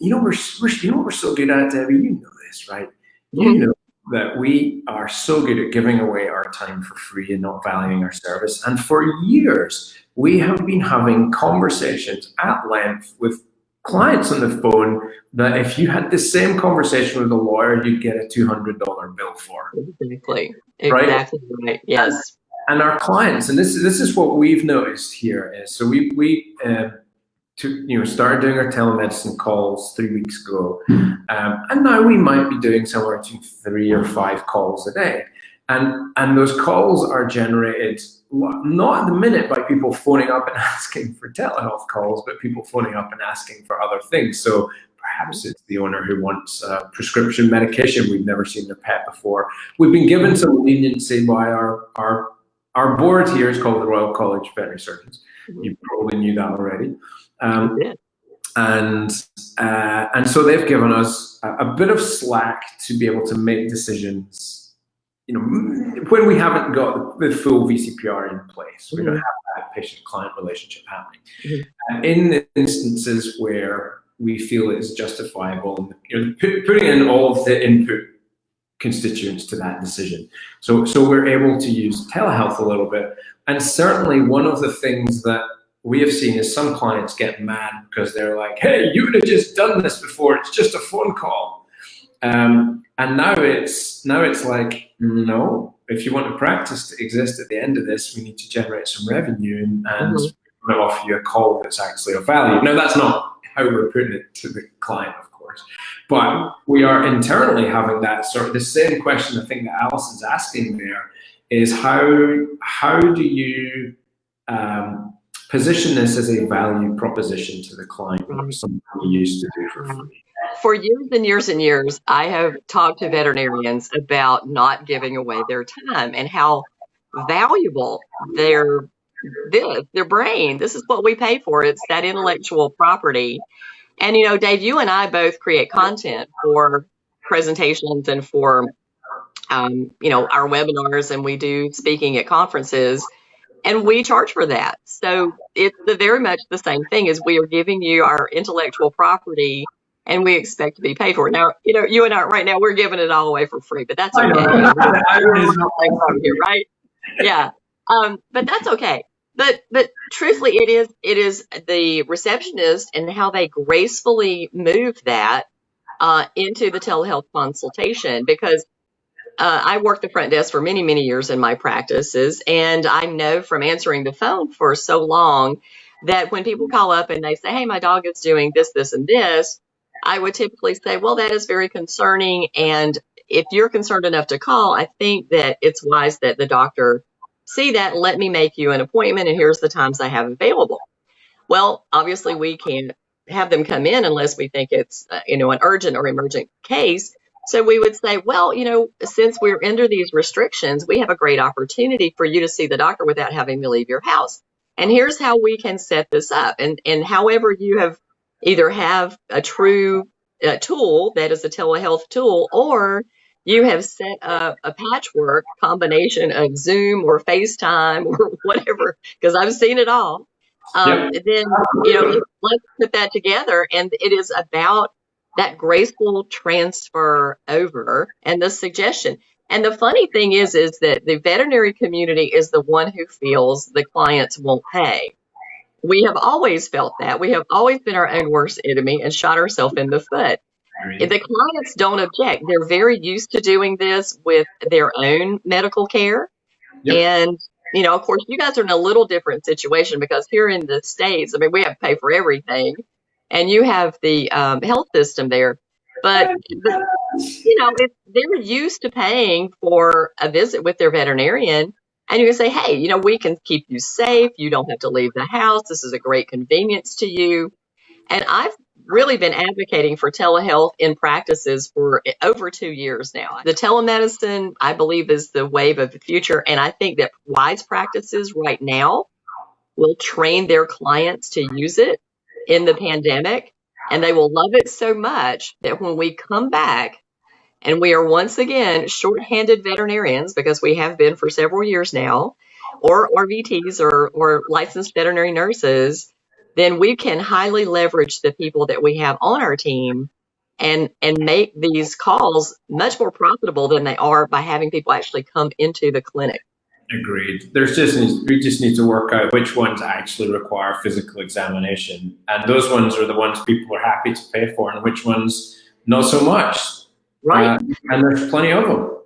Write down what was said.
you know, we're so good at, Debbie. You know this, right? You Mhm. know that we are so good at giving away our time for free and not valuing our service. And for years, we have been having conversations at length with clients on the phone that if you had the same conversation with a lawyer, you'd get a $200 bill for, Exactly. right? Exactly right. Yes. And our clients, and this is what we've noticed here is, so we started doing our telemedicine calls 3 weeks ago, and now we might be doing somewhere between 3 or 5 calls a day, and those calls are generated not at the minute by people phoning up and asking for telehealth calls, but people phoning up and asking for other things. So perhaps it's the owner who wants prescription medication. We've never seen their pet before. We've been given some leniency by our board here. Is called the Royal College of Veterinary Surgeons. You probably knew that already. And so they've given us a bit of slack to be able to make decisions, you know, when we haven't got the full VCPR in place. We don't have that patient-client relationship happening. In the instances where we feel it is justifiable, you know, putting in all of the input constituents to that decision. So we're able to use telehealth a little bit. And certainly one of the things that we have seen is some clients get mad because they're like, hey, you would have just done this before. It's just a phone call. And now it's like, no, if you want a practice to exist at the end of this, we need to generate some revenue and we're going to offer you a call that's actually of value. Now, that's not how we're putting it to the client, of course, but we are internally having that sort of the same question I think that Alison's asking there is how do you position this as a value proposition to the client, or something we used to do for free? For years and years and years, I have talked to veterinarians about not giving away their time and how valuable their brain. This is what we pay for. It's that intellectual property. And, you know, Dave, you and I both create content for presentations and for, you know, our webinars, and we do speaking at conferences, and we charge for that. So it's very much the same thing as we are giving you our intellectual property and we expect to be paid for it. Now, you know, you and I right now, we're giving it all away for free, but that's okay. Right? Yeah. But that's okay. But truthfully, it is the receptionist and how they gracefully move that into the telehealth consultation, because I worked the front desk for many, many years in my practices, and I know from answering the phone for so long that when people call up and they say, hey, my dog is doing this, this, and this, I would typically say, well, that is very concerning. And if you're concerned enough to call, I think that it's wise that the doctor see that, let me make you an appointment, and here's the times I have available. Well, obviously we can't have them come in unless we think it's, you know, an urgent or emergent case. So we would say, well, you know, since we're under these restrictions, we have a great opportunity for you to see the doctor without having to leave your house. And here's how we can set this up. And however you have either have a true tool that is a telehealth tool, or you have set up a patchwork combination of Zoom or FaceTime or whatever, because I've seen it all. Then, you know, let's put that together. And it is about that graceful transfer over and the suggestion. And the funny thing is that the veterinary community is the one who feels the clients won't pay. We have always felt that. We have always been our own worst enemy and shot ourselves in the foot. The clients don't object. They're very used to doing this with their own medical care. And, you know, of course, you guys are in a little different situation because here in the States, I mean, we have to pay for everything. And you have the health system there. But, you know, if they're used to paying for a visit with their veterinarian, and you can say, hey, you know, we can keep you safe. You don't have to leave the house. This is a great convenience to you. And I've really been advocating for telehealth in practices for over 2 years now. The telemedicine, I believe, is the wave of the future. And I think that wise practices right now will train their clients to use it in the pandemic. And they will love it so much that when we come back, and we are once again shorthanded veterinarians, because we have been for several years now, or RVTs or licensed veterinary nurses, then we can highly leverage the people that we have on our team and make these calls much more profitable than they are by having people actually come into the clinic. Agreed. We just need to work out which ones actually require physical examination, and those ones are the ones people are happy to pay for, and which ones not so much. Right. And there's plenty of them.